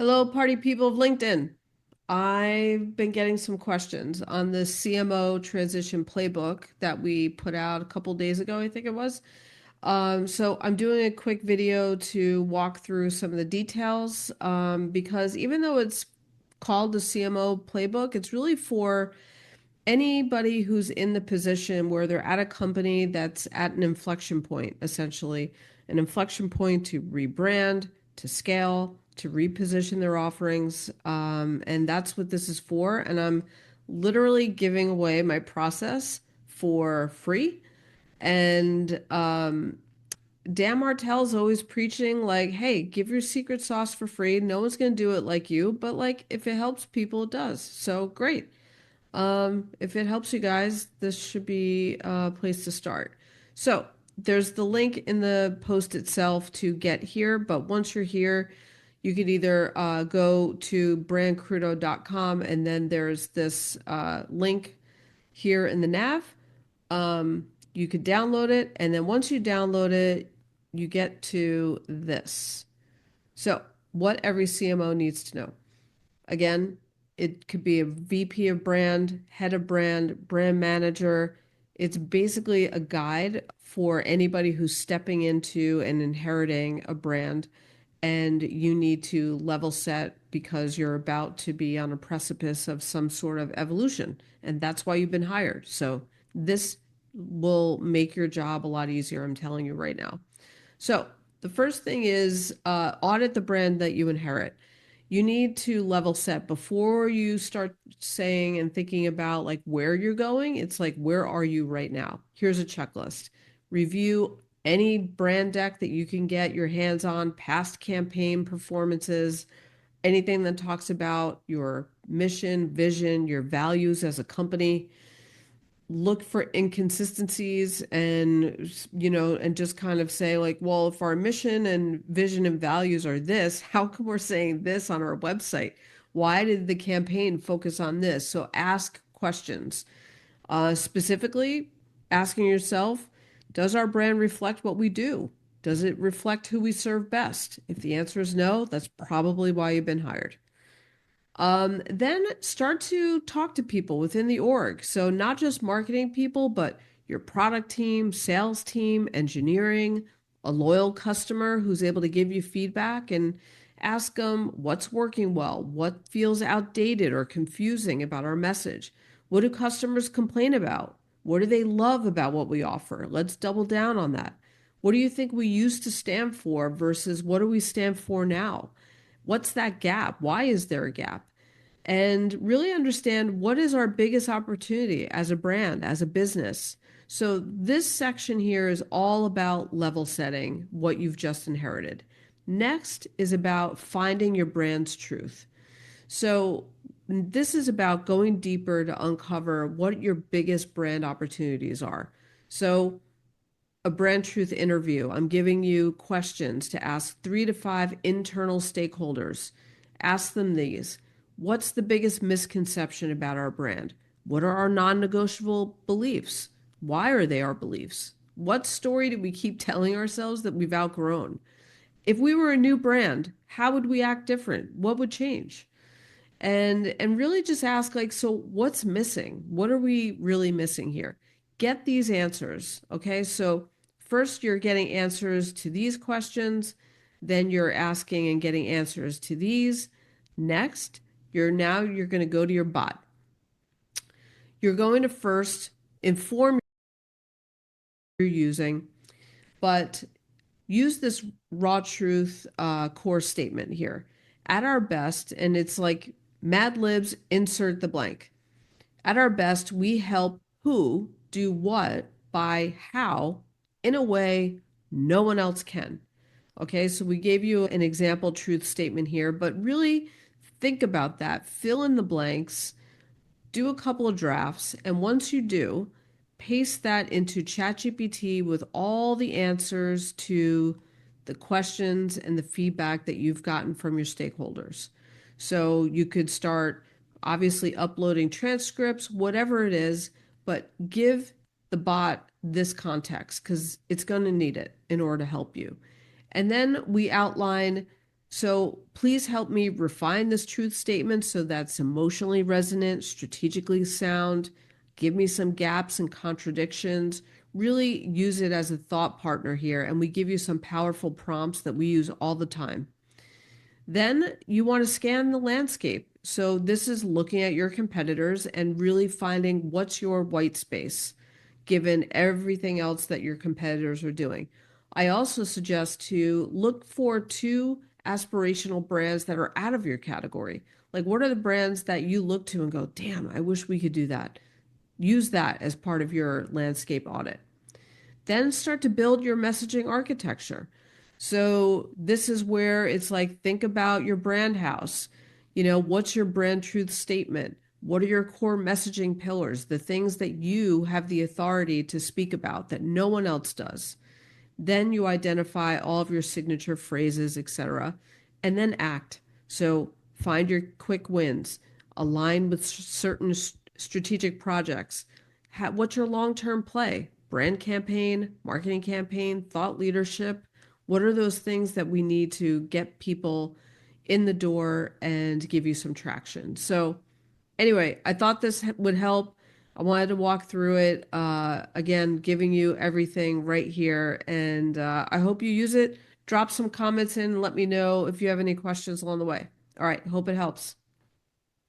Hello, party people of LinkedIn. I've been getting some questions on the CMO Transition Playbook that we put out a couple days ago, I think it was. So I'm doing a quick video to walk through some of the details because even though it's called the CMO Playbook, it's really for anybody who's in the position where they're at a company that's at an inflection point, essentially, an inflection point to rebrand, to scale, to reposition their offerings. And that's what this is for. And I'm literally giving away my process for free. And Dan Martell's always preaching, like, hey, give your secret sauce for free. No one's going to do it like you, but like if it helps people, it does. So great. If it helps you guys, this should be a place to start. So there's the link in the post itself to get here, but once you're here, you could either go to brandcrudo.com and then there's this link here in the nav. You could download it, and then once you download it, you get to this. So, what every CMO needs to know. Again, it could be a VP of brand, head of brand, brand manager. It's basically a guide for anybody who's stepping into and inheriting a brand, and you need to level set because you're about to be on a precipice of some sort of evolution. And that's why you've been hired. So this will make your job a lot easier, I'm telling you right now. So the first thing is audit the brand that you inherit. You need to level set before you start saying and thinking about like where you're going. It's like, where are you right now? Here's a checklist. Review any brand deck that you can get your hands on, past campaign performances, anything that talks about your mission, vision, your values as a company. Look for inconsistencies and and just kind of say like, well, if our mission and vision and values are this, how come we're saying this on our website? Why did the campaign focus on this? So ask questions. Specifically asking yourself, does our brand reflect what we do? Does it reflect who we serve best? If the answer is no, that's probably why you've been hired. Then start to talk to people within the org. So not just marketing people, but your product team, sales team, engineering, a loyal customer who's able to give you feedback and ask them what's working well, what feels outdated or confusing about our message. What do customers complain about? What do they love about what we offer? Let's double down on that. What do you think we used to stand for versus what do we stand for now? What's that gap? Why is there a gap? And really understand what is our biggest opportunity as a brand, as a business. So, this section here is all about level setting what you've just inherited. Next is about finding your brand's truth. So, this is about going deeper to uncover what your biggest brand opportunities are. So, a brand truth interview. I'm giving you questions to ask 3 to 5 internal stakeholders. Ask them these. What's the biggest misconception about our brand? What are our non negotiable beliefs? Why are they our beliefs? What story do we keep telling ourselves that we've outgrown? If we were a new brand, how would we act different? What would change? And really just ask like, so what's missing? What are we really missing here? Get these answers. Okay, so first you're getting answers to these questions, then you're asking and getting answers to these. Next, you're going to go to your bot. You're going to first inform you're using, but use this raw truth core statement here. At our best, and it's like Mad Libs, insert the blank. At our best, we help who do what by how in a way no one else can. Okay, so we gave you an example truth statement here, but really think about that. Fill in the blanks, do a couple of drafts, and once you do, paste that into ChatGPT with all the answers to the questions and the feedback that you've gotten from your stakeholders. So you could start obviously uploading transcripts, whatever it is, but give the bot this context because it's going to need it in order to help you. And then we outline So please help me refine this truth statement so that's emotionally resonant, strategically sound. Give me some gaps and contradictions. Really use it as a thought partner here. And we give you some powerful prompts that we use all the time. Then you want to scan the landscape. So this is looking at your competitors and really finding what's your white space, given everything else that your competitors are doing. I also suggest to look for two aspirational brands that are out of your category. Like, what are the brands that you look to and go, damn, I wish we could do that? Use that as part of your landscape audit. Then start to build your messaging architecture. So this is where it's like, think about your brand house. What's your brand truth statement? What are your core messaging pillars? The things that you have the authority to speak about that no one else does. Then you identify all of your signature phrases, etc., and then act. So find your quick wins, align with certain strategic projects. What's your long-term play? Brand campaign, marketing campaign, thought leadership. What are those things that we need to get people in the door and give you some traction? So anyway, I thought this would help. I wanted to walk through it. Again, giving you everything right here. And I hope you use it. Drop some comments in and let me know if you have any questions along the way. All right. Hope it helps.